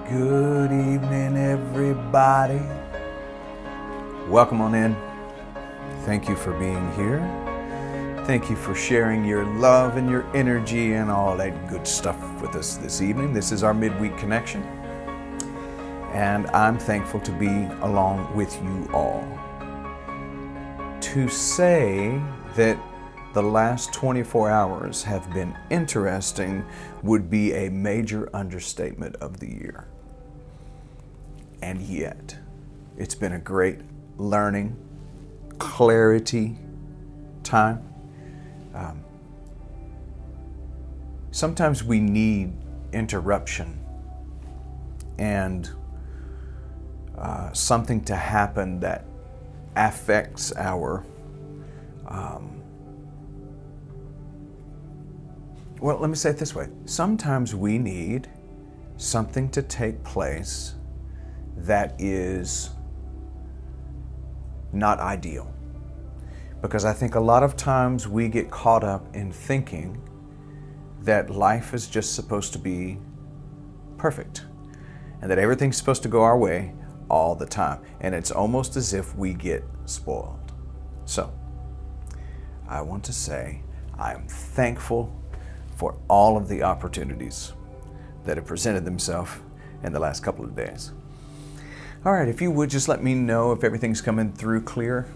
Good evening, everybody. Welcome on in. Thank you for being here. Thank you for sharing your love and your energy and all that good stuff with us this evening. This is our midweek connection, and I'm thankful to be along with you all. To say that the last 24 hours have been interesting would be a major understatement of the year. And yet, it's been a great learning, clarity time. Sometimes we need interruption and something to happen that affects our well, let me say it this way. Sometimes we need something to take place that is not ideal. Because I think a lot of times we get caught up in thinking that life is just supposed to be perfect and that everything's supposed to go our way all the time. And it's almost as if we get spoiled. So, I want to say I'm thankful for all of the opportunities that have presented themselves in the last couple of days. All right, if you would just let me know if everything's coming through clear,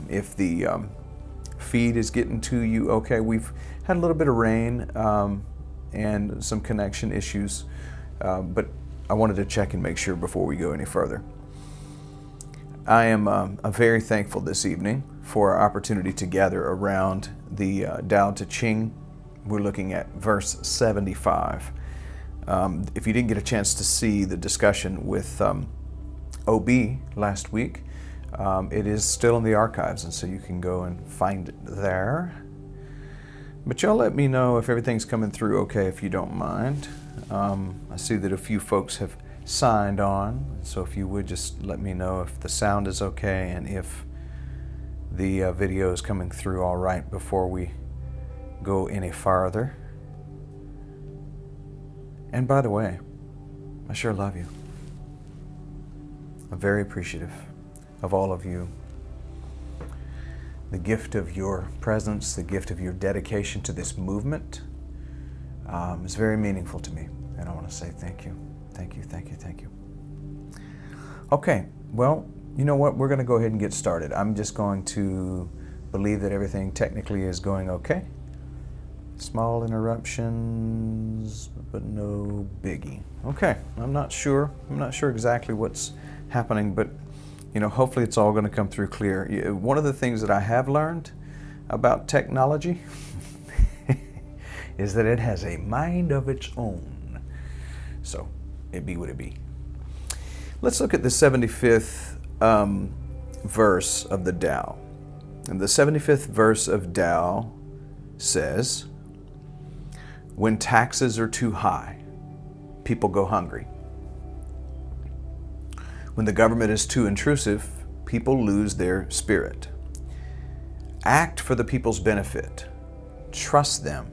if the feed is getting to you okay. We've had a little bit of rain and some connection issues, but I wanted to check and make sure before we go any further. I am very thankful this evening for our opportunity to gather around the Tao Te Ching. We're looking at verse 75. If you didn't get a chance to see the discussion with OB last week, it is still in the archives, and so you can go and find it there. But y'all let me know if everything's coming through okay, if you don't mind. I see that a few folks have signed on, so if you would just let me know if the sound is okay and if the video is coming through all right before we go any farther. And by the way, I sure love you. I'm very appreciative of all of you. The gift of your presence, the gift of your dedication to this movement is very meaningful to me. And I want to say thank you. Thank you, thank you, thank you. Okay, well, you know what? We're going to go ahead and get started. I'm just going to believe that everything technically is going okay. Small interruptions, but no biggie. Okay, I'm not sure exactly what's happening, but hopefully it's all going to come through clear. One of the things that I have learned about technology is that it has a mind of its own. So it be what it be. Let's look at the 75th verse of the Tao. And the 75th verse of Tao says, when taxes are too high, people go hungry. When the government is too intrusive, people lose their spirit. Act for the people's benefit. Trust them.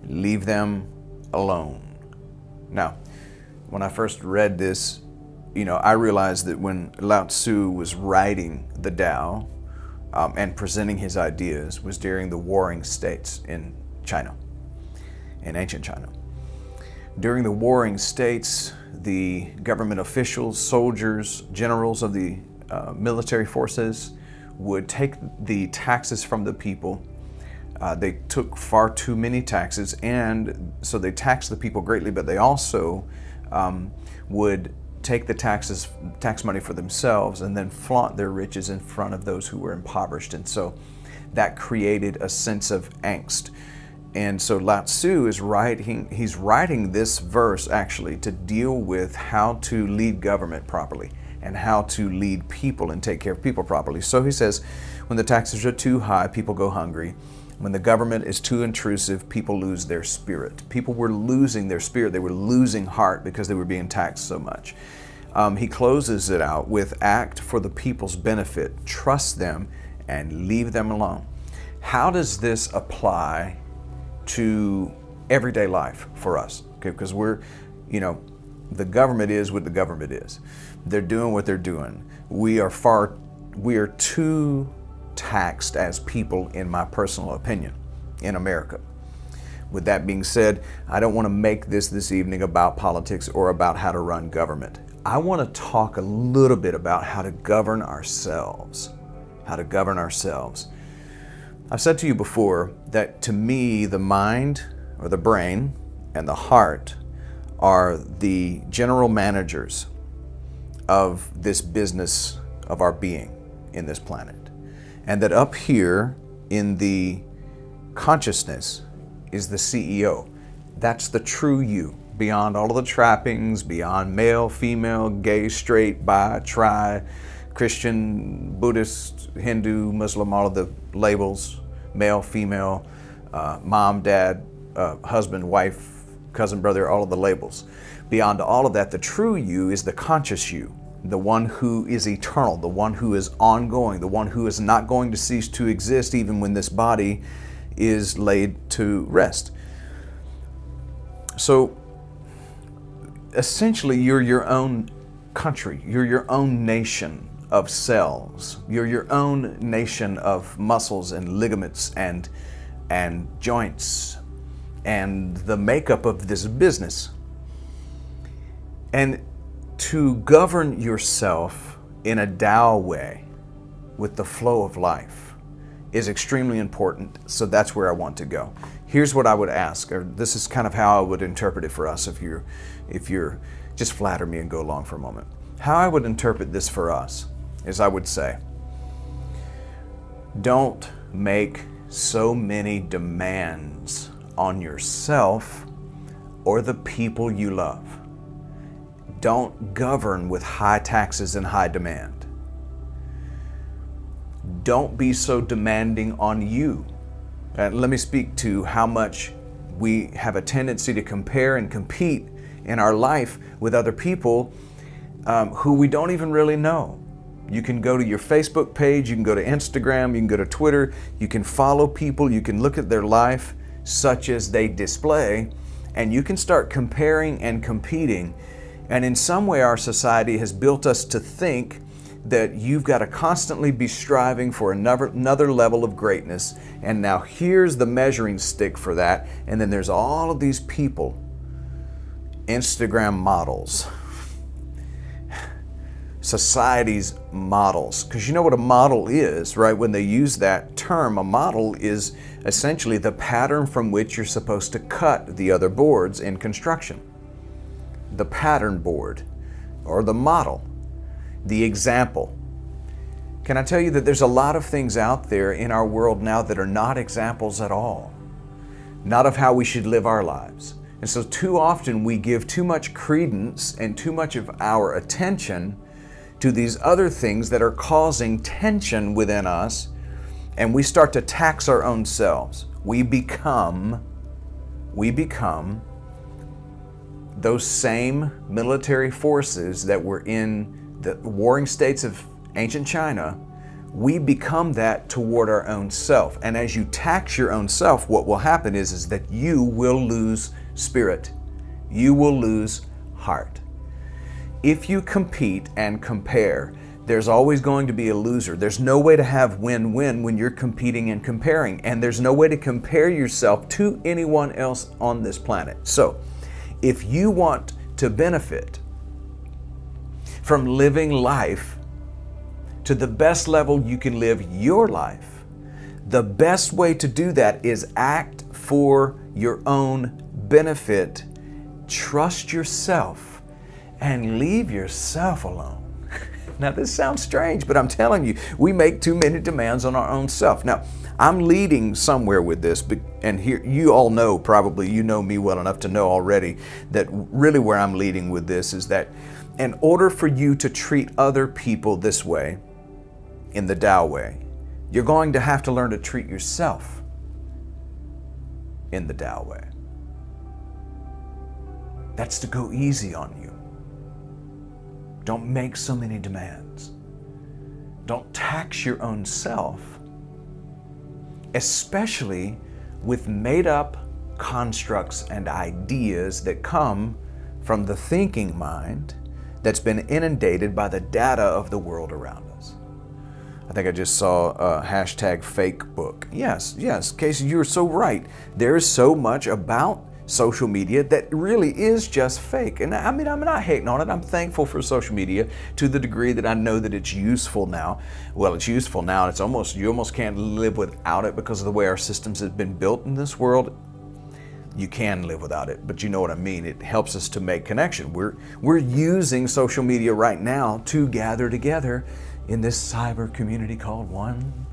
Leave them alone. Now, when I first read this, I realized that when Lao Tzu was writing the Tao and presenting his ideas was during the warring states in China, in ancient China. During the warring states, the government officials, soldiers, generals of the military forces would take the taxes from the people. They took far too many taxes, and so they taxed the people greatly, but they also would take the tax money for themselves and then flaunt their riches in front of those who were impoverished. And so that created a sense of angst. And so Lao Tzu is writing this verse actually to deal with how to lead government properly and how to lead people and take care of people properly. So he says, when the taxes are too high, people go hungry. When the government is too intrusive, people lose their spirit. People were losing their spirit. They were losing heart because they were being taxed so much. He closes it out with act for the people's benefit. Trust them and leave them alone. How does this apply to everyday life for us? Okay, because we're, The government is what the government is. They're doing what they're doing. We are too taxed as people, in my personal opinion, in America. With that being said, I don't want to make this evening about politics or about how to run government. I want to talk a little bit about how to govern ourselves. How to govern ourselves. I've said to you before that to me, the mind or the brain and the heart are the general managers of this business of our being in this planet. And that up here in the consciousness is the CEO. That's the true you, beyond all of the trappings, beyond male, female, gay, straight, bi, tri, Christian, Buddhist, Hindu, Muslim, all of the labels, male, female, mom, dad, husband, wife, cousin, brother, all of the labels. Beyond all of that, the true you is the conscious you, the one who is eternal, the one who is ongoing, the one who is not going to cease to exist even when this body is laid to rest. So essentially, you're your own country, you're your own nation of cells, you're your own nation of muscles and ligaments and joints and the makeup of this business. And to govern yourself in a Tao way with the flow of life is extremely important. So that's where I want to go. Here's what I would ask, or this is kind of how I would interpret it for us if you're just flatter me and go along for a moment. How I would interpret this for us is I would say, don't make so many demands on yourself or the people you love. Don't govern with high taxes and high demand. Don't be so demanding on you. Let me speak to how much we have a tendency to compare and compete in our life with other people who we don't even really know. You can go to your Facebook page, you can go to Instagram, you can go to Twitter, you can follow people, you can look at their life such as they display, and you can start comparing and competing. And in some way, our society has built us to think that you've got to constantly be striving for another level of greatness. And now here's the measuring stick for that. And then there's all of these people, Instagram models, society's models. Because you know what a model is, right? When they use that term, a model is essentially the pattern from which you're supposed to cut the other boards in construction. The pattern board or the model. The example. Can I tell you that there's a lot of things out there in our world now that are not examples at all, not of how we should live our lives. And so too often we give too much credence and too much of our attention to these other things that are causing tension within us, and we start to tax our own selves. We become those same military forces that were in the warring states of ancient China. We become that toward our own self. And as you tax your own self, what will happen is that you will lose spirit. You will lose heart. If you compete and compare, there's always going to be a loser. There's no way to have win-win when you're competing and comparing. And there's no way to compare yourself to anyone else on this planet. So, if you want to benefit from living life to the best level you can live your life, the best way to do that is act for your own benefit. Trust yourself and leave yourself alone. Now, this sounds strange, but I'm telling you, we make too many demands on our own self. Now, I'm leading somewhere with this, and here you all know, probably you know me well enough to know already that really where I'm leading with this is that in order for you to treat other people this way, in the Tao way, you're going to have to learn to treat yourself in the Tao way. That's to go easy on you. Don't make so many demands. Don't tax your own self, especially with made-up constructs and ideas that come from the thinking mind that's been inundated by the data of the world around us. I think I just saw a hashtag fake book. Yes, Casey, you're so right. There is so much about social media that really is just fake. And I mean, I'm not hating on it. I'm thankful for social media to the degree that I know that it's useful now. Well, it's useful now. It's you almost can't live without it because of the way our systems have been built in this world. You can live without it, but you know what I mean. It helps us to make connection. We're using social media right now to gather together in this cyber community called One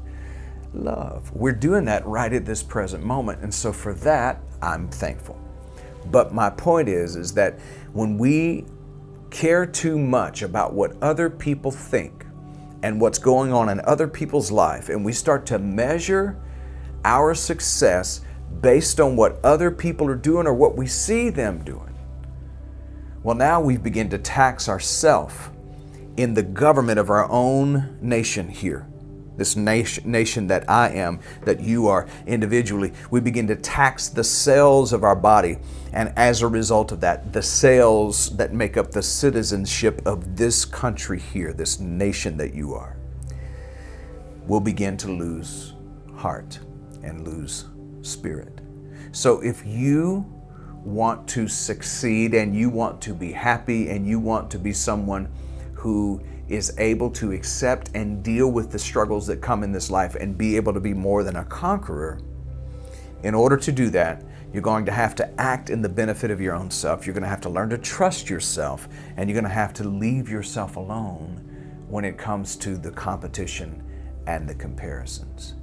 Love. We're doing that right at this present moment, and so for that, I'm thankful. But my point is that when we care too much about what other people think and what's going on in other people's life, and we start to measure our success based on what other people are doing or what we see them doing, well, now we begin to tax ourselves in the government of our own nation here. This nation that I am, that you are individually, we begin to tax the cells of our body. And as a result of that, the cells that make up the citizenship of this country here, this nation that you are, will begin to lose heart and lose spirit. So if you want to succeed and you want to be happy and you want to be someone who is able to accept and deal with the struggles that come in this life and be able to be more than a conqueror, in order to do that, you're going to have to act in the benefit of your own self. You're going to have to learn to trust yourself, and you're going to have to leave yourself alone when it comes to the competition and the comparisons.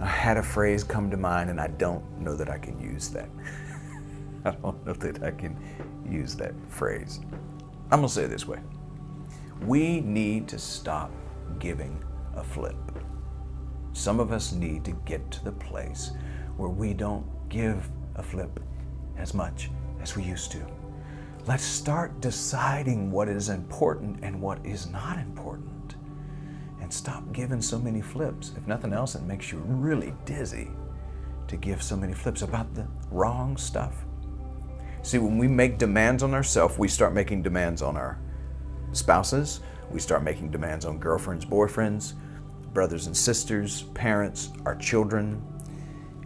I had a phrase come to mind, and I don't know that I can use that. I don't know that I can use that phrase. I'm going to say it this way. We need to stop giving a flip. Some of us need to get to the place where we don't give a flip as much as we used to. Let's start deciding what is important and what is not important, and stop giving so many flips. If nothing else, it makes you really dizzy to give so many flips about the wrong stuff. See, when we make demands on ourselves, we start making demands on our spouses, we start making demands on girlfriends, boyfriends, brothers and sisters, parents, our children,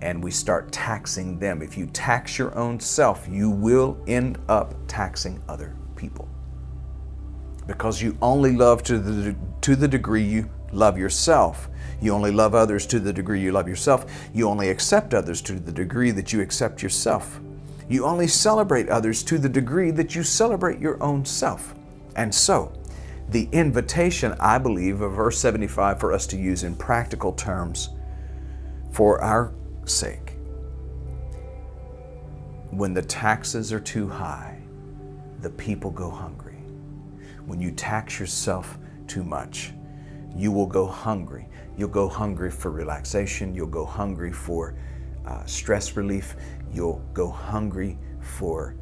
and we start taxing them. If you tax your own self, you will end up taxing other people. Because you only love to the degree you love yourself. You only love others to the degree you love yourself. You only accept others to the degree that you accept yourself. You only celebrate others to the degree that you celebrate your own self. And so, the invitation, I believe, of verse 75 for us to use in practical terms for our sake. When the taxes are too high, the people go hungry. When you tax yourself too much, you will go hungry. You'll go hungry for relaxation. You'll go hungry for stress relief. You'll go hungry for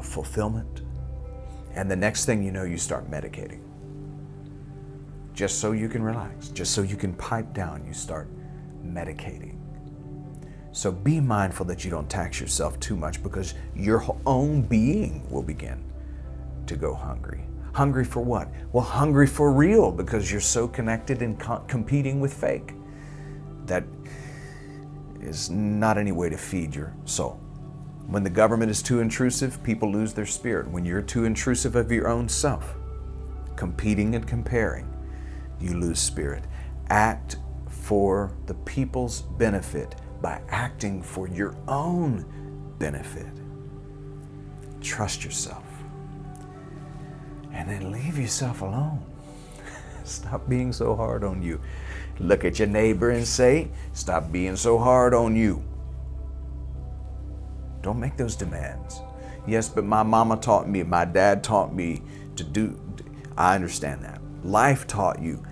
fulfillment. And the next thing you know, you start medicating. Just so you can relax, just so you can pipe down, you start medicating. So be mindful that you don't tax yourself too much, because your own being will begin to go hungry. Hungry for what? Well, hungry for real, because you're so connected and competing with fake. That is not any way to feed your soul. When the government is too intrusive, people lose their spirit. When you're too intrusive of your own self, competing and comparing, you lose spirit. Act for the people's benefit by acting for your own benefit. Trust yourself. And then leave yourself alone. Stop being so hard on you. Look at your neighbor and say, stop being so hard on you. Don't make those demands. Yes, but my mama taught me, my dad taught me to do. I understand that. Life taught you.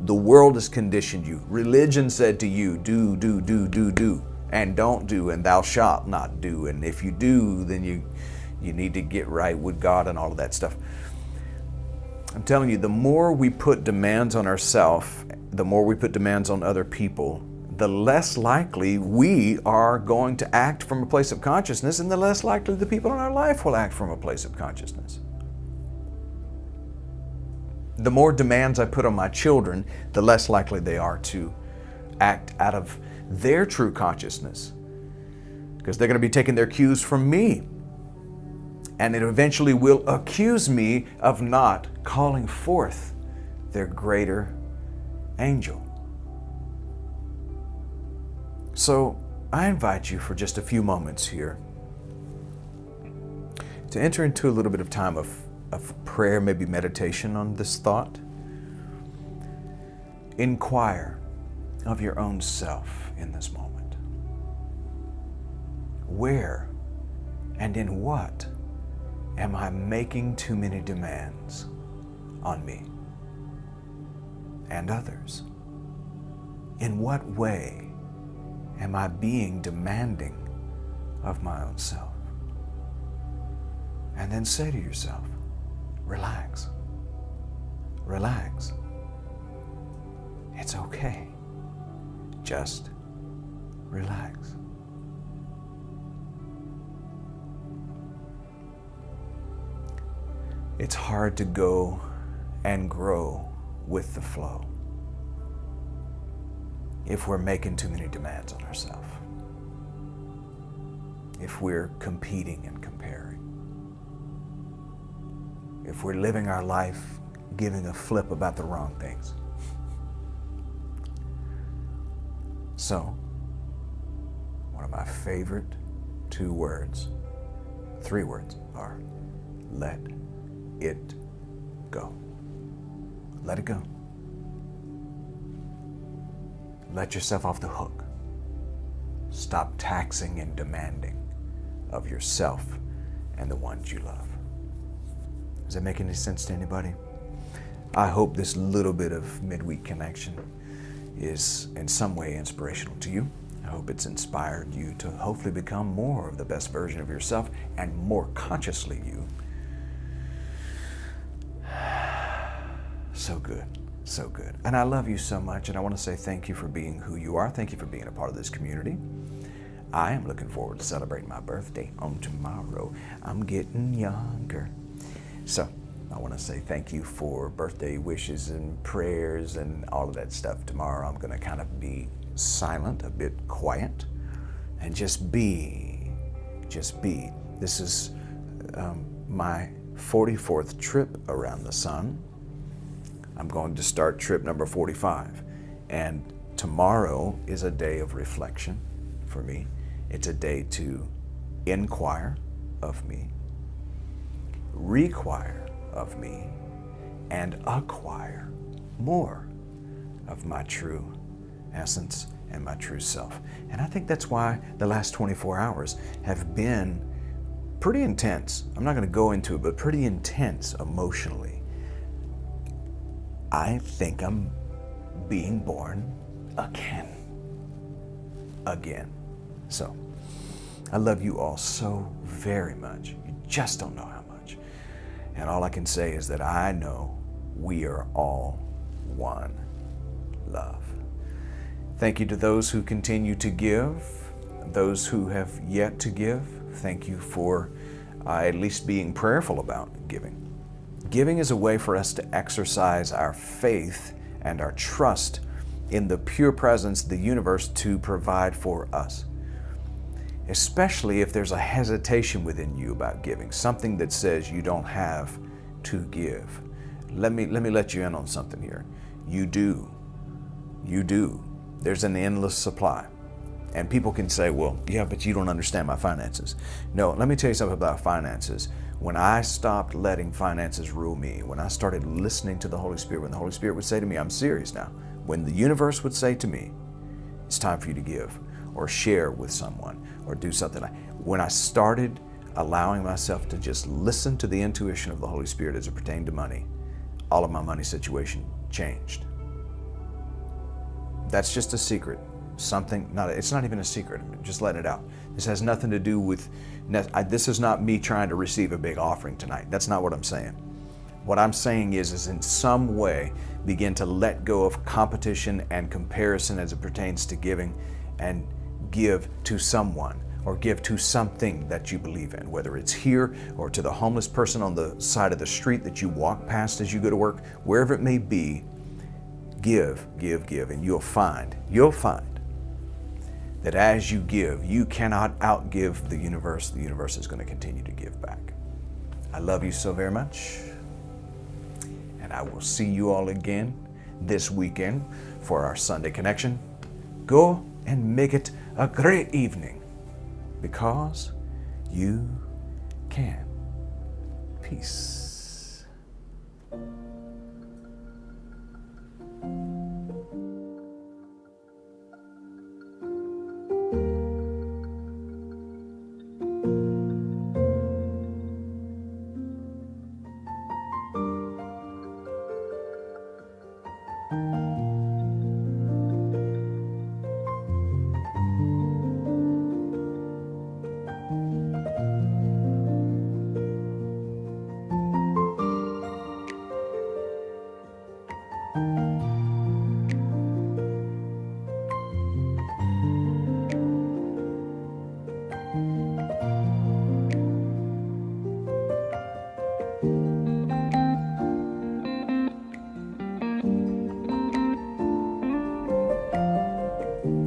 The world has conditioned you. Religion said to you, do, and don't do, and thou shalt not do. And if you do, then you need to get right with God and all of that stuff. I'm telling you, the more we put demands on ourselves, the more we put demands on other people, the less likely we are going to act from a place of consciousness, and the less likely the people in our life will act from a place of consciousness. The more demands I put on my children, the less likely they are to act out of their true consciousness, because they're going to be taking their cues from me. And it eventually will accuse me of not calling forth their greater angel. So I invite you for just a few moments here to enter into a little bit of time of prayer, maybe meditation on this thought. Inquire of your own self in this moment. Where and in what am I making too many demands on me and others? In what way am I being demanding of my own self? And then say to yourself, relax. Relax. It's okay. Just relax. It's hard to go and grow with the flow if we're making too many demands on ourselves, if we're competing and comparing, if we're living our life giving a flip about the wrong things. So, one of my favorite three words are, let it go. Let it go. Let yourself off the hook. Stop taxing and demanding of yourself and the ones you love. Does that make any sense to anybody? I hope this little bit of midweek connection is in some way inspirational to you. I hope it's inspired you to hopefully become more of the best version of yourself and more consciously you. So good, so good. And I love you so much, and I want to say thank you for being who you are. Thank you for being a part of this community. I am looking forward to celebrating my birthday on tomorrow. I'm getting younger. So I want to say thank you for birthday wishes and prayers and all of that stuff. Tomorrow I'm going to kind of be silent, a bit quiet, and just be. This is my 44th trip around the sun. I'm going to start trip number 45. And tomorrow is a day of reflection for me. It's a day to inquire of me, require of me, and acquire more of my true essence and my true self. And I think that's why the last 24 hours have been pretty intense. I'm not going to go into it, but pretty intense emotionally. I think I'm being born again. So, I love you all so very much. You just don't know how much. And all I can say is that I know we are all one love. Thank you to those who continue to give, those who have yet to give. Thank you for at least being prayerful about giving. Giving is a way for us to exercise our faith and our trust in the pure presence of the universe to provide for us. Especially if there's a hesitation within you about giving, something that says you don't have to give. Let me let you in on something here. You do. There's an endless supply. And people can say, well, yeah, but you don't understand my finances. No, let me tell you something about finances. When I stopped letting finances rule me, when I started listening to the Holy Spirit, when the Holy Spirit would say to me, I'm serious now, when the universe would say to me, it's time for you to give or share with someone or do something like, when I started allowing myself to just listen to the intuition of the Holy Spirit as it pertained to money, all of my money situation changed. That's just a secret. It's not even a secret. Just letting it out. This has nothing to do with, this is not me trying to receive a big offering tonight. That's not what I'm saying. What I'm saying is in some way begin to let go of competition and comparison as it pertains to giving, and give to someone or give to something that you believe in, whether it's here or to the homeless person on the side of the street that you walk past as you go to work, wherever it may be. Give, and you'll find that as you give, you cannot outgive the universe. The universe is going to continue to give back. I love you so very much, and I will see you all again this weekend for our Sunday connection. Go and make it a great evening, because you can. Peace.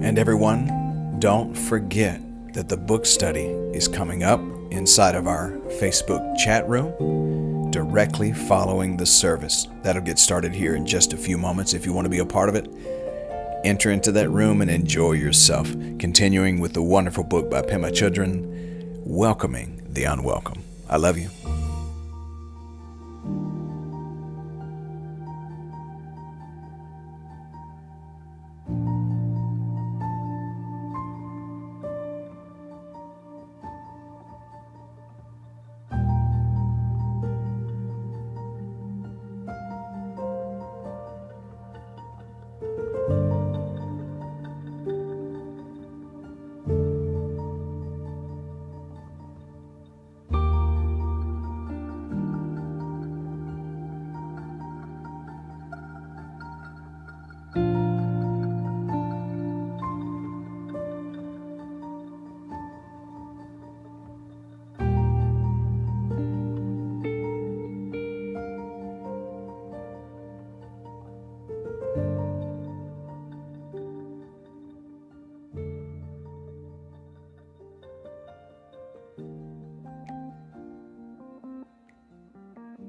And everyone, don't forget that the book study is coming up inside of our Facebook chat room directly following the service. That'll get started here in just a few moments. If you want to be a part of it, enter into that room and enjoy yourself. Continuing with the wonderful book by Pema Chodron, Welcoming the Unwelcome. I love you.